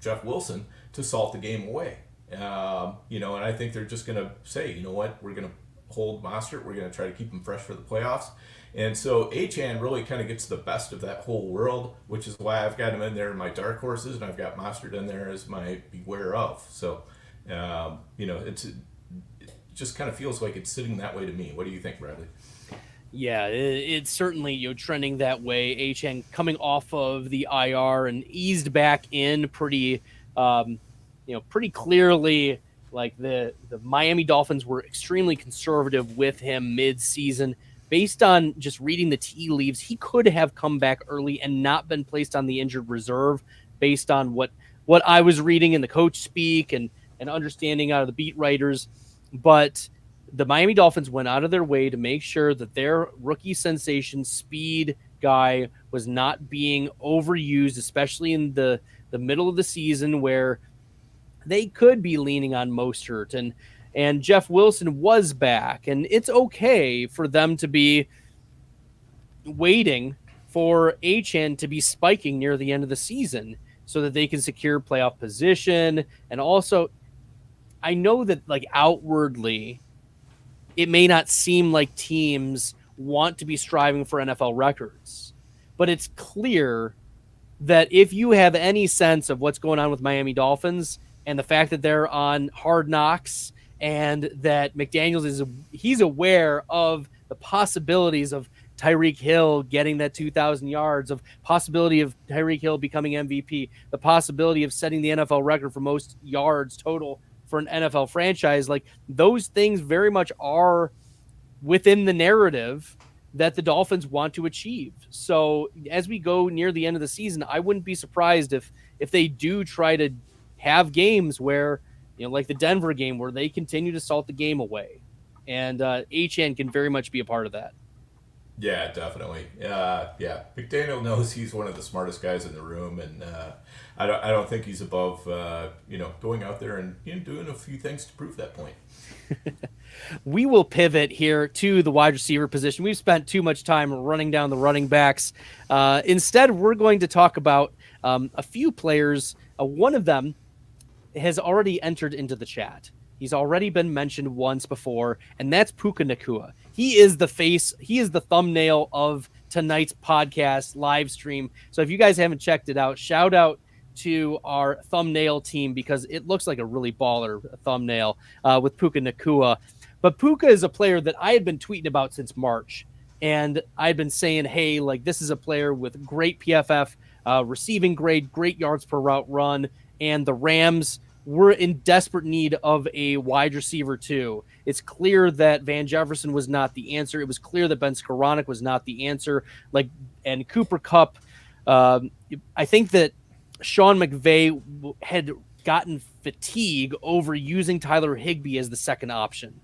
Jeff Wilson to salt the game away. And I think they're just going to say, what, we're going to hold Mostert, we're going to try to keep him fresh for the playoffs. And so Achane really kind of gets the best of that whole world, which is why I've got him in there in my dark horses, and I've got Mostert in there as my beware of. So, it just kind of feels like it's sitting that way to me. What do you think, Bradley? Yeah, it's certainly trending that way. Achane coming off of the IR and eased back in pretty clearly. Like the Miami Dolphins were extremely conservative with him mid-season. based on just reading the tea leaves, he could have come back early and not been placed on the injured reserve based on what I was reading in the coach speak and understanding out of the beat writers. But the Miami Dolphins went out of their way to make sure that their rookie sensation speed guy was not being overused, especially in the middle of the season where they could be leaning on Mostert and Jeff Wilson was back. And it's okay for them to be waiting for Achane to be spiking near the end of the season so that they can secure playoff position. And also, I know that like outwardly, it may not seem like teams want to be striving for NFL records, but it's clear that if you have any sense of what's going on with Miami Dolphins and the fact that they're on Hard Knocks and that McDaniels he's aware of the possibilities of Tyreek Hill getting that 2,000 yards, of possibility of Tyreek Hill becoming MVP, the possibility of setting the NFL record for most yards total for an NFL franchise. Like those things very much are within the narrative that the Dolphins want to achieve. So as we go near the end of the season, I wouldn't be surprised if they do try to have games where, like the Denver game, where they continue to salt the game away. And Achane can very much be a part of that. Yeah, definitely. Yeah. McDaniel knows he's one of the smartest guys in the room, and I don't think he's above going out there and doing a few things to prove that point. We will pivot here to the wide receiver position. We've spent too much time running down the running backs. Instead, we're going to talk about a few players. One of them has already entered into the chat. He's already been mentioned once before, and that's Puka Nacua. He is the face. He is the thumbnail of tonight's podcast live stream. So if you guys haven't checked it out, shout out to our thumbnail team because it looks like a really baller thumbnail with Puka Nacua. But Puka is a player that I had been tweeting about since March, and I'd been saying, hey, like this is a player with great PFF receiving grade, great yards per route run, and the Rams were in desperate need of a wide receiver too. It's clear that Van Jefferson was not the answer. It was clear that Ben Skoranek was not the answer. And Cooper Kupp, I think that Sean McVay had gotten fatigue over using Tyler Higbee as the second option.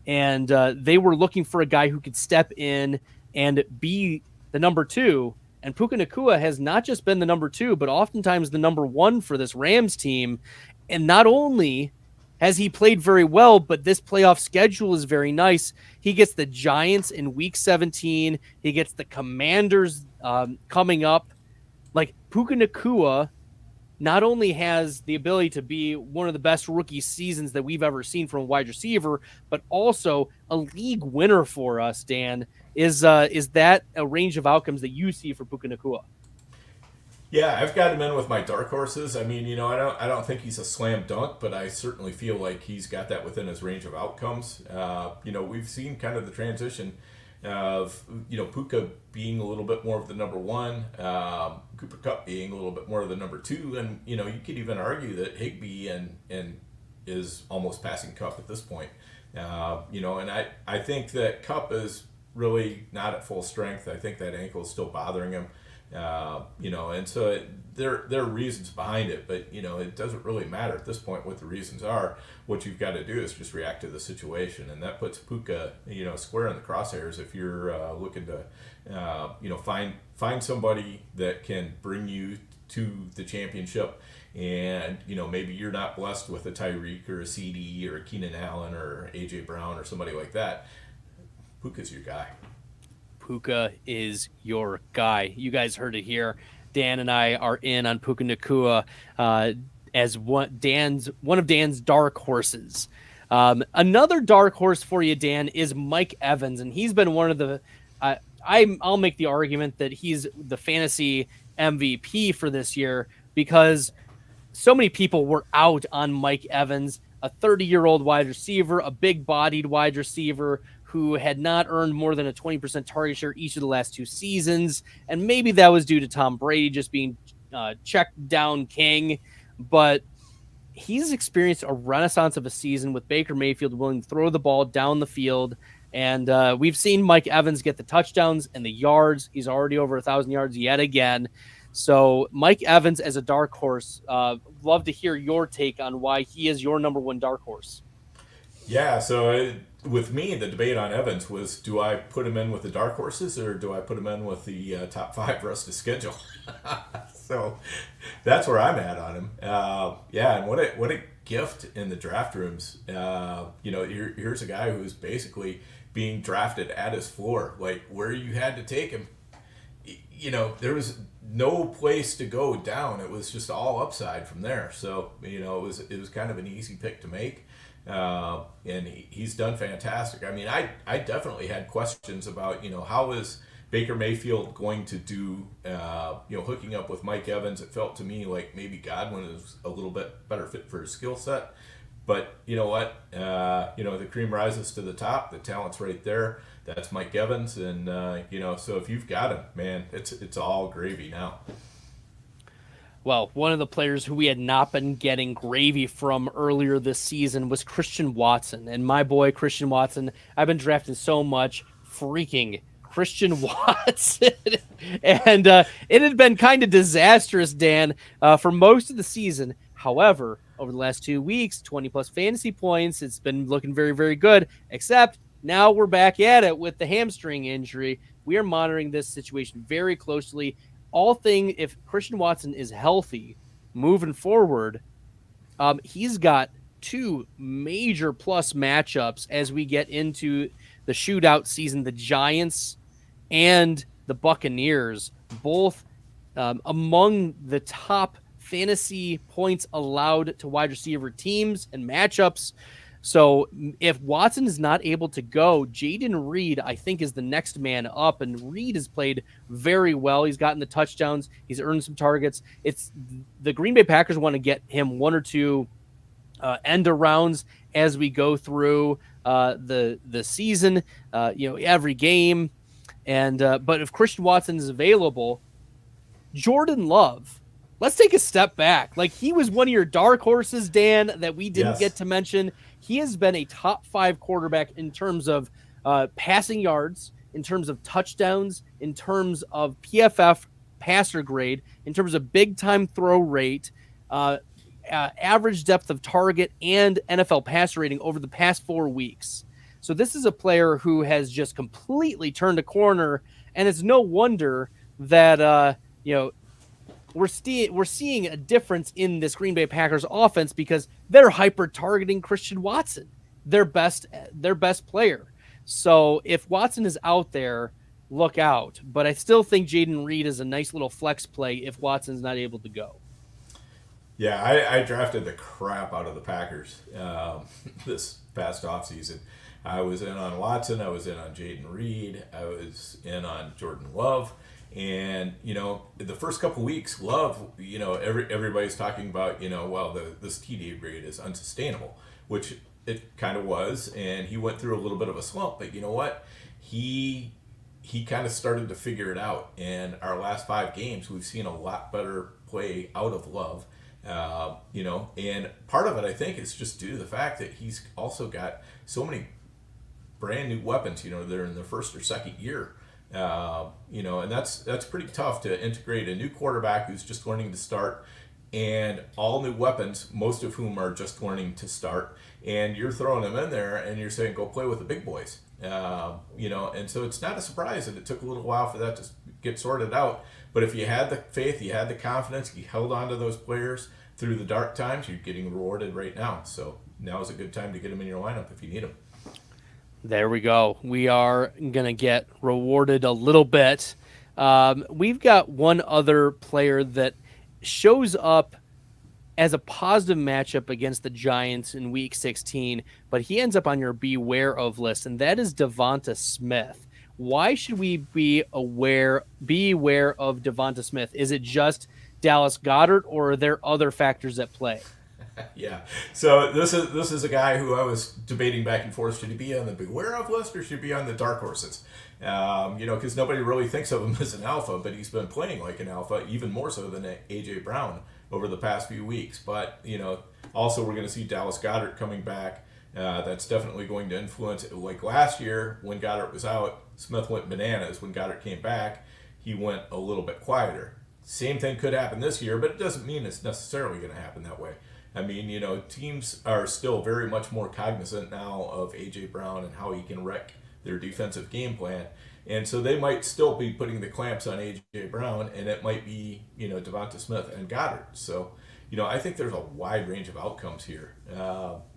And they were looking for a guy who could step in and be the number two. And Puka Nacua has not just been the number two, but oftentimes the number one for this Rams team. And not only has he played very well, but this playoff schedule is very nice. He gets the Giants in week 17. He gets the Commanders coming up. Like Puka Nacua not only has the ability to be one of the best rookie seasons that we've ever seen from a wide receiver, but also a league winner for us, Dan. Is that a range of outcomes that you see for Puka Nacua? Yeah, I've got him in with my dark horses. I mean, I don't think he's a slam dunk, but I certainly feel like he's got that within his range of outcomes. We've seen kind of the transition of Puka being a little bit more of the number one, Cooper Kupp being a little bit more of the number two, and you could even argue that Higbee and is almost passing Kupp at this point. And I think that Kupp is really not at full strength. I think that ankle is still bothering him. And so there are reasons behind it, but it doesn't really matter at this point what the reasons are. What you've got to do is just react to the situation, and that puts Puka square in the crosshairs if you're looking to find somebody that can bring you to the championship. And maybe you're not blessed with a Tyreek or a CD or a Keenan Allen or AJ Brown or somebody like that. Puka's your guy. Puka is your guy. You guys heard it here. Dan and I are in on Puka Nacua as one of Dan's dark horses. Another dark horse for you, Dan, is Mike Evans, and he's been one of the. I'll make the argument that he's the fantasy MVP for this year because so many people were out on Mike Evans, a 30-year-old wide receiver, a big-bodied wide receiver who had not earned more than a 20% target share each of the last two seasons. And maybe that was due to Tom Brady just being checked down king. But he's experienced a renaissance of a season with Baker Mayfield willing to throw the ball down the field. And we've seen Mike Evans get the touchdowns and the yards. He's already over 1,000 yards yet again. So Mike Evans as a dark horse, love to hear your take on why he is your number one dark horse. Yeah, so with me, the debate on Evans was, do I put him in with the dark horses or do I put him in with the top 5 rest of schedule? So that's where I'm at on him. And what a gift in the draft rooms. Here's a guy who's basically being drafted at his floor, like where you had to take him. There was no place to go down. It was just all upside from there. So it was kind of an easy pick to make. And he's done fantastic. I mean, I definitely had questions about, how is Baker Mayfield going to do, hooking up with Mike Evans. It felt to me like maybe Godwin is a little bit better fit for his skill set. But you know what? The cream rises to the top. The talent's right there. That's Mike Evans. And, so if you've got him, man, it's all gravy now. Well, one of the players who we had not been getting gravy from earlier this season was Christian Watson. And my boy, Christian Watson, I've been drafting so much freaking Christian Watson. And it had been kind of disastrous, Dan, for most of the season. However, over the last 2 weeks, 20-plus fantasy points. It's been looking very, very good, except now we're back at it with the hamstring injury. We are monitoring this situation very closely. If Christian Watson is healthy moving forward, he's got 2 major plus matchups as we get into the shootout season. The Giants and the Buccaneers, both among the top fantasy points allowed to wide receiver teams and matchups. So if Watson is not able to go, Jayden Reed, I think, is the next man up. And Reed has played very well. He's gotten the touchdowns. He's earned some targets. It's the Green Bay Packers want to get him 1 or 2 end arounds as we go through the season, every game. And but if Christian Watson is available, Jordan Love, let's take a step back. Like, he was one of your dark horses, Dan, that we didn't get to mention. He has been a top 5 quarterback in terms of passing yards, in terms of touchdowns, in terms of PFF passer grade, in terms of big time throw rate, average depth of target, and NFL passer rating over the past 4 weeks. So this is a player who has just completely turned a corner, and it's no wonder that we're seeing a difference in this Green Bay Packers offense because they're hyper targeting Christian Watson, their best player. So if Watson is out there, look out. But I still think Jayden Reed is a nice little flex play if Watson's not able to go. Yeah, I drafted the crap out of the Packers this past offseason. I was in on Watson. I was in on Jayden Reed. I was in on Jordan Love. And, the first couple weeks, Love, everybody's talking about, this TD grade is unsustainable, which it kind of was. And he went through a little bit of a slump. But you know what? He kind of started to figure it out. And our last 5 games, we've seen a lot better play out of Love. And part of it, I think, is just due to the fact that he's also got so many brand new weapons, they're in their first or second year. And that's pretty tough to integrate a new quarterback who's just learning to start and all new weapons, most of whom are just learning to start, and you're throwing them in there and you're saying, go play with the big boys. And so it's not a surprise that it took a little while for that to get sorted out. But if you had the faith, you had the confidence, you held on to those players through the dark times, you're getting rewarded right now. So now is a good time to get them in your lineup if you need them. There we go. We are going to get rewarded a little bit. We've got one other player that shows up as a positive matchup against the Giants in Week 16, but he ends up on your beware of list, and that is Devonta Smith. Why should we be aware of Devonta Smith? Is it just Dallas Goedert, or are there other factors at play? Yeah. So this is a guy who I was debating back and forth. Should he be on the beware of list or should he be on the dark horses? Because nobody really thinks of him as an alpha, but he's been playing like an alpha, even more so than A.J. Brown over the past few weeks. But, also we're going to see Dallas Goedert coming back. That's definitely going to influence it. Like last year, when Goddard was out, Smith went bananas. When Goddard came back, he went a little bit quieter. Same thing could happen this year, but it doesn't mean it's necessarily going to happen that way. I mean, teams are still very much more cognizant now of A.J. Brown and how he can wreck their defensive game plan. And so they might still be putting the clamps on A.J. Brown, and it might be, Devonta Smith and Goddard. So, I think there's a wide range of outcomes here.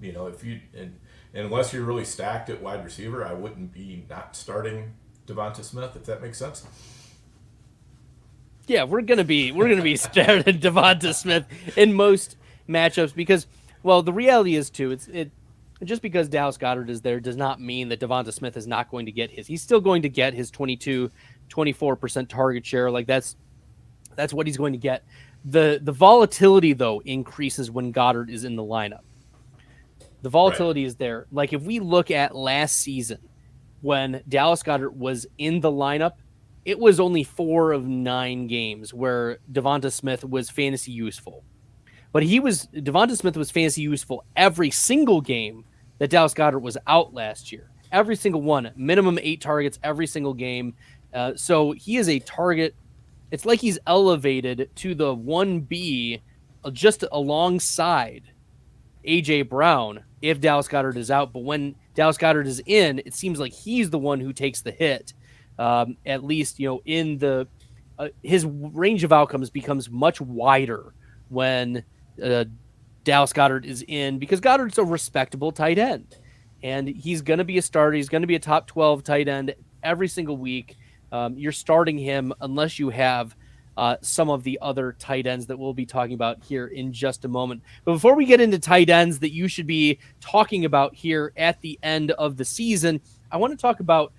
If you unless you're really stacked at wide receiver, I wouldn't be not starting Devonta Smith, if that makes sense. Yeah, we're gonna be starting Devonta Smith in most matchups because, well, the reality is too, just because Dallas Goedert is there does not mean that Devonta Smith is not going to get his. He's still going to get his 24% target share. Like that's what he's going to get. The volatility though increases when Goddard is in the lineup. The volatility is there. Like if we look at last season when Dallas Goedert was in the lineup, it was only 4 of 9 games where Devonta Smith was fantasy useful. But Devonta Smith was fantasy useful every single game that Dallas Goedert was out last year. Every single one, minimum 8 targets every single game. So he is a target. It's like he's elevated to the 1B just alongside A.J. Brown if Dallas Goedert is out. But when Dallas Goedert is in, it seems like he's the one who takes the hit. At least, in the his range of outcomes becomes much wider when Dallas Goedert is in, because Goddard's a respectable tight end, and he's going to be a starter. He's going to be a top 12 tight end every single week. You're starting him unless you have some of the other tight ends that we'll be talking about here in just a moment. But before we get into tight ends that you should be talking about here at the end of the season, I want to talk about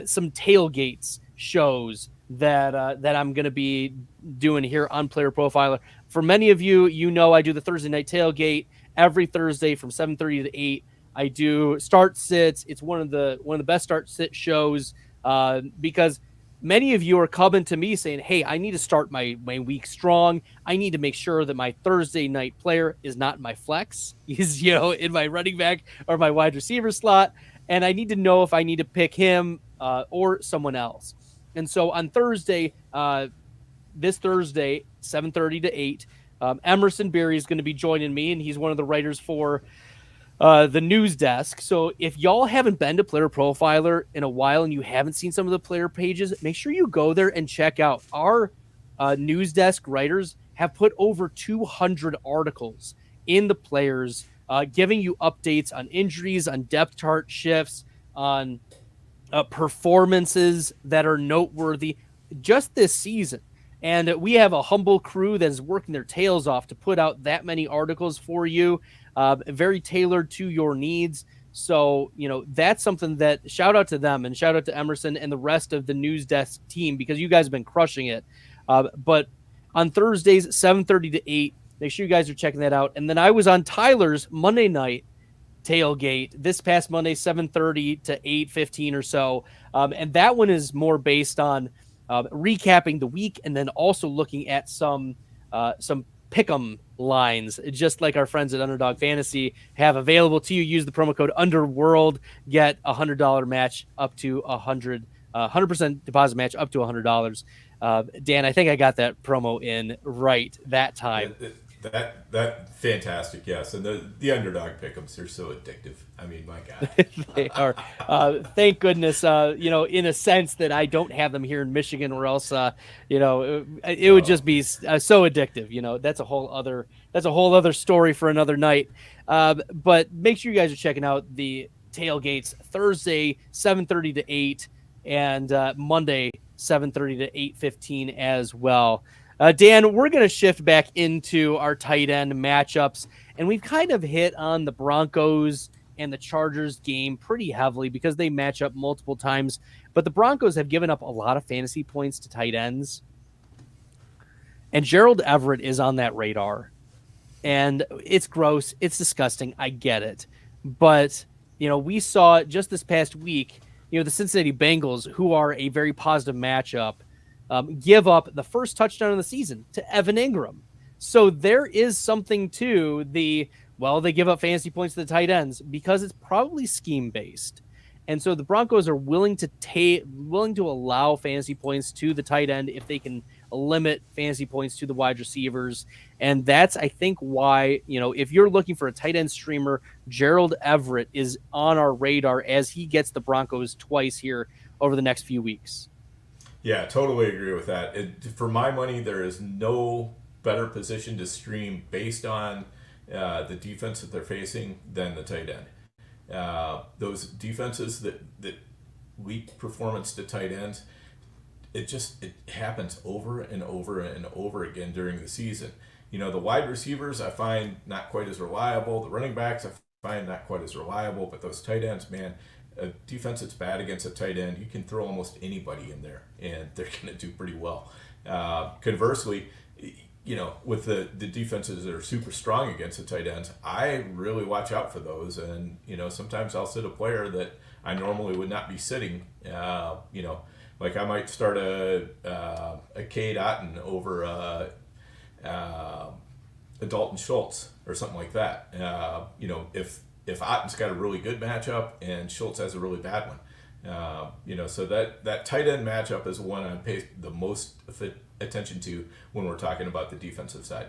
some tailgates shows that I'm going to be doing here on Player Profiler. For many of you, I do the Thursday night tailgate every Thursday from 7:30 to 8. I do start sits. It's one of the best start sit shows because many of you are coming to me saying, "Hey, I need to start my week strong. I need to make sure that my Thursday night player is not my flex. He's in my running back or my wide receiver slot, and I need to know if I need to pick him or someone else." And so on Thursday, this Thursday, 7:30 to 8, Emerson Berry is going to be joining me, and he's one of the writers for the news desk. So if y'all haven't been to Player Profiler in a while and you haven't seen some of the player pages, make sure you go there and check out. Our news desk writers have put over 200 articles in the players, giving you updates on injuries, on depth chart shifts, on performances that are noteworthy just this season. And we have a humble crew that is working their tails off to put out that many articles for you, very tailored to your needs. So, that's something that shout out to them and shout out to Emerson and the rest of the news desk team, because you guys have been crushing it. But on Thursdays, 7:30 to 8, make sure you guys are checking that out. And then I was on Tyler's Monday night tailgate this past Monday, 7:30 to 8:15 or so. And that one is more based on recapping the week and then also looking at some pick'em lines, just like our friends at Underdog Fantasy have available to you. Use the promo code Underworld, get a $100 match up to 100% deposit match up to $100. Dan, I think I got that promo in right that time. That fantastic, yes. And the underdog pick'ems, they're so addictive. I mean, my God. They are. Thank goodness, in a sense that I don't have them here in Michigan, or else, it would just be so addictive. That's a whole other story for another night. But make sure you guys are checking out the tailgates Thursday, 7:30 to 8, and Monday, 7:30 to 8:15 as well. Dan, we're going to shift back into our tight end matchups, and we've kind of hit on the Broncos and the Chargers game pretty heavily because they match up multiple times, but the Broncos have given up a lot of fantasy points to tight ends, and Gerald Everett is on that radar, and it's gross. It's disgusting. I get it, but, we saw just this past week, the Cincinnati Bengals, who are a very positive matchup, give up the first touchdown of the season to Evan Ingram. So there is something to the Well, they give up fantasy points to the tight ends because it's probably scheme based. And so the Broncos are willing to allow fantasy points to the tight end if they can limit fantasy points to the wide receivers. And that's, I think, why, if you're looking for a tight end streamer, Gerald Everett is on our radar as he gets the Broncos twice here over the next few weeks. Yeah, totally agree with that. For my money, there is no better position to stream based on the defense that they're facing than the tight end. Those defenses that weak performance to tight ends, it happens over and over and over again during the season. The wide receivers I find not quite as reliable. The running backs I find not quite as reliable. But those tight ends, man, a defense that's bad against a tight end, you can throw almost anybody in there, and they're going to do pretty well. Conversely, with the defenses that are super strong against the tight ends, I really watch out for those. And, sometimes I'll sit a player that I normally would not be sitting. Like I might start a Keaton over a Dalton Schultz or something like that. If Otten's got a really good matchup and Schultz has a really bad one. So that tight end matchup is the one I pay the most attention to when we're talking about the defensive side.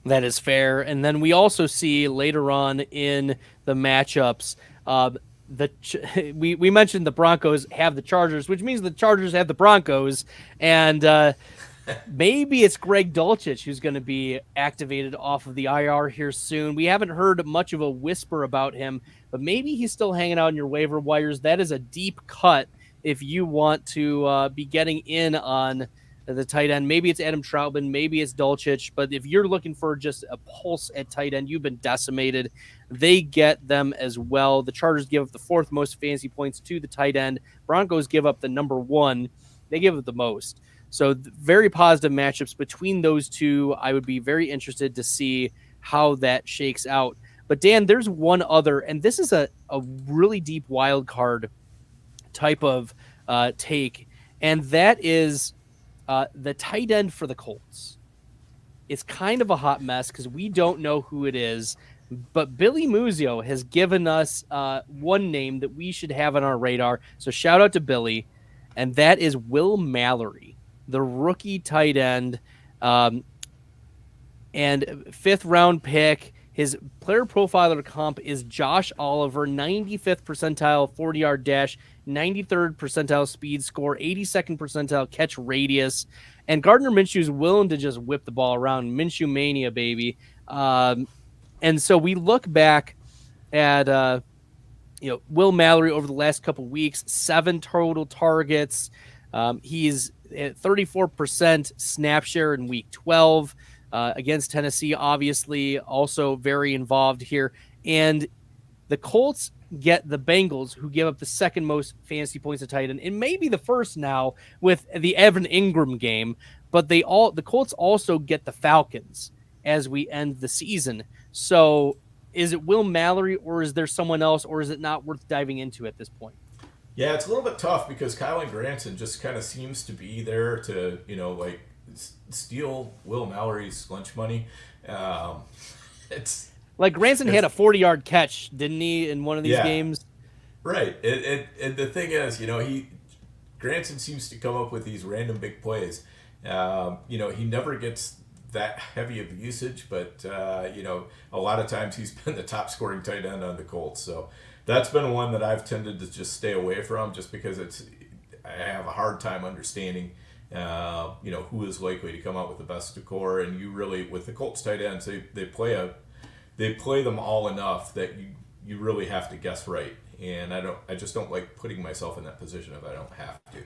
That is fair. And then we also see later on in the matchups, we mentioned the Broncos have the Chargers, which means the Chargers have the Broncos. And maybe it's Greg Dulcich who's going to be activated off of the IR here soon. We haven't heard much of a whisper about him, but maybe he's still hanging out on your waiver wires. That is a deep cut if you want to be getting in on the tight end. Maybe it's Adam Troutman, maybe it's Dulcich, but if you're looking for just a pulse at tight end, you've been decimated. They get them as well. The Chargers give up the fourth most fantasy points to the tight end. Broncos give up the number one. They give up the most. So very positive matchups between those two. I would be very interested to see how that shakes out. But Dan, there's one other, and this is a really deep wild card type of take, and that is the tight end for the Colts. It's kind of a hot mess because we don't know who it is, but Billy Muzio has given us one name that we should have on our radar. So shout out to Billy, and that is Will Mallory, the rookie tight end, and fifth round pick. His player profiler comp is Josh Oliver, 95th percentile 40-yard dash, 93rd percentile speed score, 82nd percentile catch radius. And Gardner Minshew is willing to just whip the ball around. Minshew mania, baby. And so we look back at Will Mallory over the last couple weeks, 7 total targets. He's at 34% snap share in week 12. Against Tennessee, obviously, also very involved here. And the Colts get the Bengals, who give up the second most fantasy points to tight end, and maybe the first now with the Evan Ingram game. But the Colts also get the Falcons as we end the season. So is it Will Mallory, or is there someone else, or is it not worth diving into at this point? Yeah, it's a little bit tough because Kylan Granson just kind of seems to be there to, steal Will Mallory's lunch money. It's like Granson had a 40-yard catch, didn't he, in one of these games? Right. And the thing is, Granson seems to come up with these random big plays. He never gets that heavy of usage, but a lot of times he's been the top scoring tight end on the Colts. So that's been one that I've tended to just stay away from, just because I have a hard time understanding who is likely to come out with the best score. And you really, with the Colts tight ends, they play them all enough that you really have to guess right. And I just don't like putting myself in that position if I don't have to.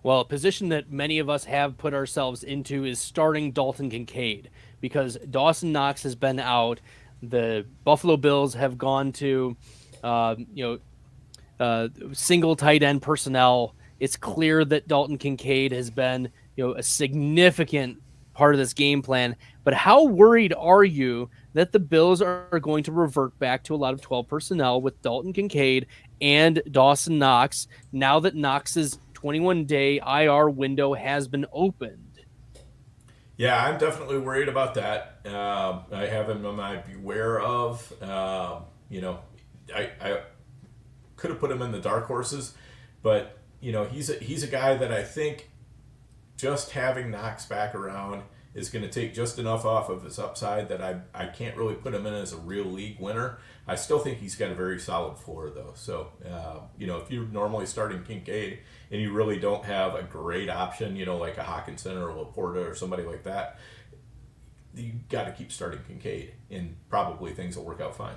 Well, a position that many of us have put ourselves into is starting Dalton Kincaid, because Dawson Knox has been out. The Buffalo Bills have gone to, single tight end personnel. It's clear that Dalton Kincaid has been, a significant part of this game plan. But how worried are you that the Bills are going to revert back to a lot of 12 personnel with Dalton Kincaid and Dawson Knox now that Knox's 21-day IR window has been opened? Yeah, I'm definitely worried about that. I have him on my beware of. I could have put him in the dark horses, but he's a guy that I think just having Knox back around is going to take just enough off of his upside that I can't really put him in as a real league winner. I still think he's got a very solid floor, though. So, if you're normally starting Kincaid and you really don't have a great option, like a Hawkinson or a Laporta or somebody like that, you got to keep starting Kincaid, and probably things will work out fine.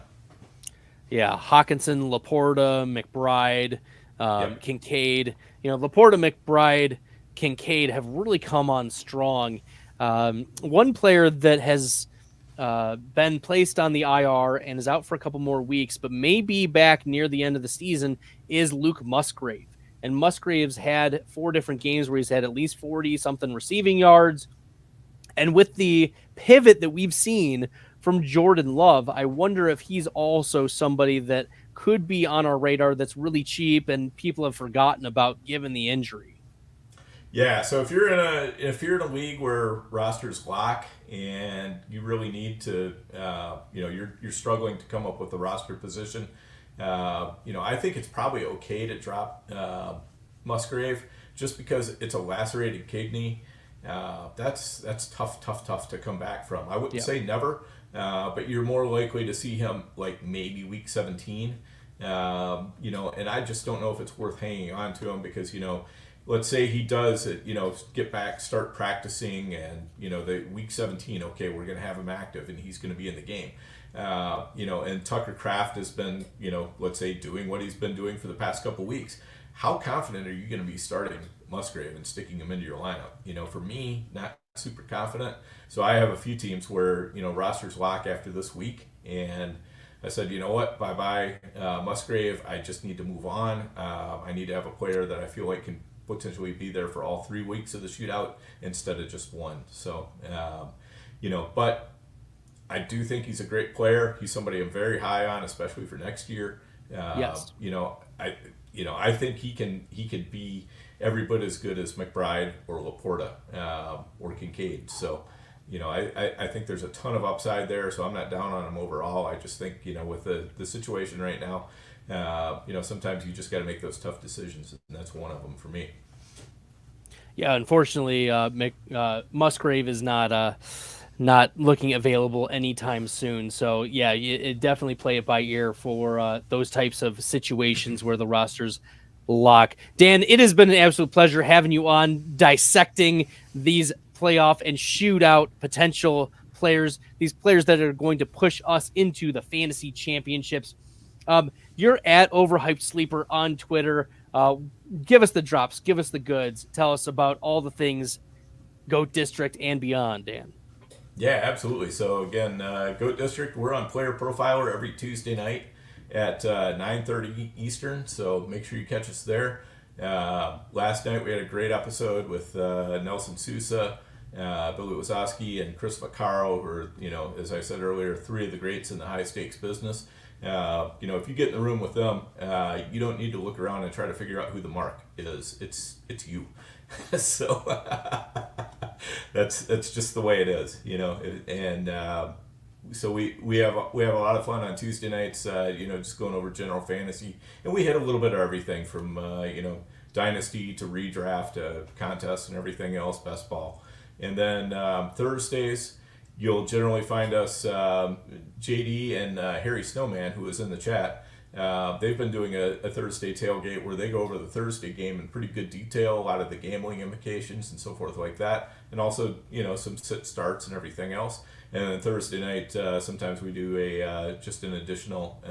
Yeah, Hawkinson, Laporta, McBride, Yep. Kincaid. Laporta, McBride, Kincaid have really come on strong. One player that has been placed on the IR and is out for a couple more weeks, but may be back near the end of the season, is Luke Musgrave. And Musgrave's had 4 different games where he's had at least 40-something receiving yards. And with the pivot that we've seen from Jordan Love, I wonder if he's also somebody that could be on our radar that's really cheap and people have forgotten about given the injury. Yeah, so if you're in a league where rosters lock and you really need to, you're struggling to come up with a roster position, I think it's probably okay to drop Musgrave just because it's a lacerated kidney. That's tough to come back from. I wouldn't say never, but you're more likely to see him like maybe week 17. And I just don't know if it's worth hanging on to him because let's say he does, get back, start practicing, and the week 17, okay, we're going to have him active, and he's going to be in the game. And Tucker Kraft has been, let's say, doing what he's been doing for the past couple weeks. How confident are you going to be starting Musgrave and sticking him into your lineup? For me, not super confident. So I have a few teams where rosters lock after this week, and I said, you know what, bye Musgrave. I just need to move on. I need to have a player that I feel like can potentially be there for all 3 weeks of the shootout instead of just one. So, but I do think he's a great player. He's somebody I'm very high on, especially for next year. Yes. I think he could be every bit as good as McBride or Laporta or Kincaid. So, I think there's a ton of upside there. So I'm not down on him overall. I just think with the situation right now, sometimes you just got to make those tough decisions, and that's one of them for me. Yeah, unfortunately, Musgrave is not looking available anytime soon. So yeah, it definitely play it by ear for those types of situations where the rosters lock. Dan, it has been an absolute pleasure having you on, dissecting these playoff and shootout potential players, these players that are going to push us into the fantasy championships. You're at Overhyped Sleeper on Twitter. Give us the drops, give us the goods, tell us about all the things Goat District and beyond, Dan. Yeah, absolutely. So again, Goat District, we're on Player Profiler every Tuesday night at 9:30 Eastern. So make sure you catch us there. Last night we had a great episode with Nelson Sousa, Billy Wazowski, and Chris Vaccaro, who are, as I said earlier, 3 of the greats in the high stakes business. If you get in the room with them, you don't need to look around and try to figure out who the mark is. It's you. So that's just the way it is, so we have a lot of fun on Tuesday nights, just going over general fantasy, and we hit a little bit of everything from dynasty to redraft to contests and everything else, best ball. And then Thursdays, you'll generally find us, JD and Harry Snowman, who is in the chat. They've been doing a Thursday tailgate where they go over the Thursday game in pretty good detail, a lot of the gambling implications and so forth like that, and also some sit starts and everything else. And then Thursday night, sometimes we do just an additional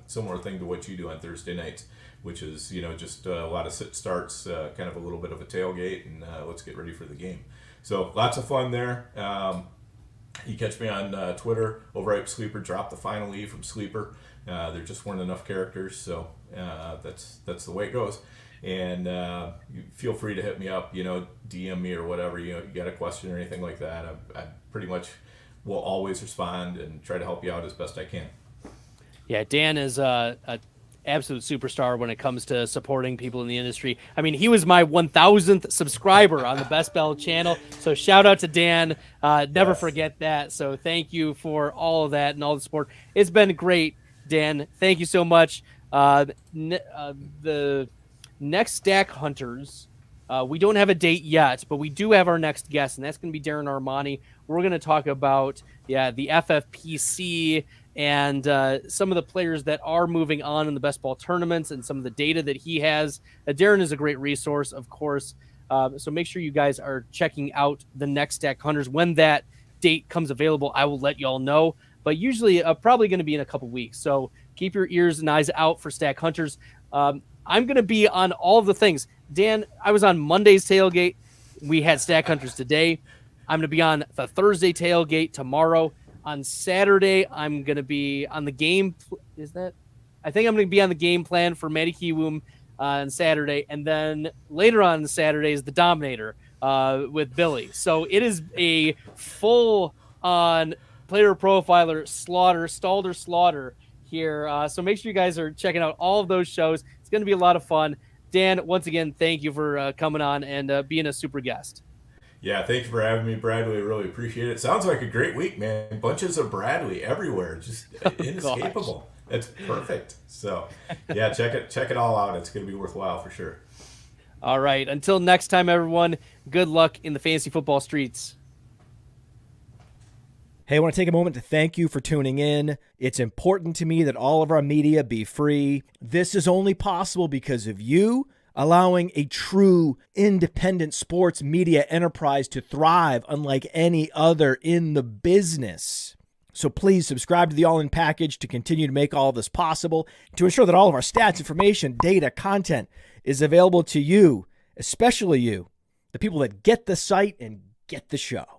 similar thing to what you do on Thursday nights, which is just a lot of sit starts, kind of a little bit of a tailgate, and let's get ready for the game. So lots of fun there. You catch me on Twitter, Overhyped Sleeper. Drop the final E from Sleeper. There just weren't enough characters, so that's the way it goes. And you feel free to hit me up, DM me or whatever. You got a question or anything like that. I pretty much will always respond and try to help you out as best I can. Yeah, Dan is absolute superstar when it comes to supporting people in the industry. I mean, he was my 1,000th subscriber on the Best Bell channel. So shout out to Dan. Never forget that. So thank you for all of that and all the support. It's been great, Dan. Thank you so much. The next Stack Hunters, we don't have a date yet, but we do have our next guest, and that's going to be Darren Armani. We're going to talk about the FFPC and some of the players that are moving on in the best ball tournaments and some of the data that he has. Darren is a great resource, of course. So make sure you guys are checking out the next Stack Hunters. When that date comes available, I will let you all know. But usually probably going to be in a couple weeks. So keep your ears and eyes out for Stack Hunters. I'm going to be on all of the things. Dan, I was on Monday's tailgate. We had Stack Hunters today. I'm going to be on the Thursday tailgate tomorrow. On Saturday, I'm going to be on the game. I think I'm going to be on the game plan for Matty Kiwoom on Saturday. And then later on Saturday is the Dominator with Billy. So it is a full-on player profiler Stalder slaughter here. So make sure you guys are checking out all of those shows. It's going to be a lot of fun. Dan, once again, thank you for coming on and being a super guest. Yeah, thank you for having me, Bradley. Really appreciate it. Sounds like a great week, man. Bunches of Bradley everywhere, just inescapable. It's perfect. So, yeah, check it all out. It's going to be worthwhile for sure. All right. Until next time, everyone, good luck in the fantasy football streets. Hey, I want to take a moment to thank you for tuning in. It's important to me that all of our media be free. This is only possible because of you allowing a true independent sports media enterprise to thrive unlike any other in the business. So please subscribe to the All In Package to continue to make all of this possible, to ensure that all of our stats, information, data, content is available to you, especially you, the people that get the site and get the show.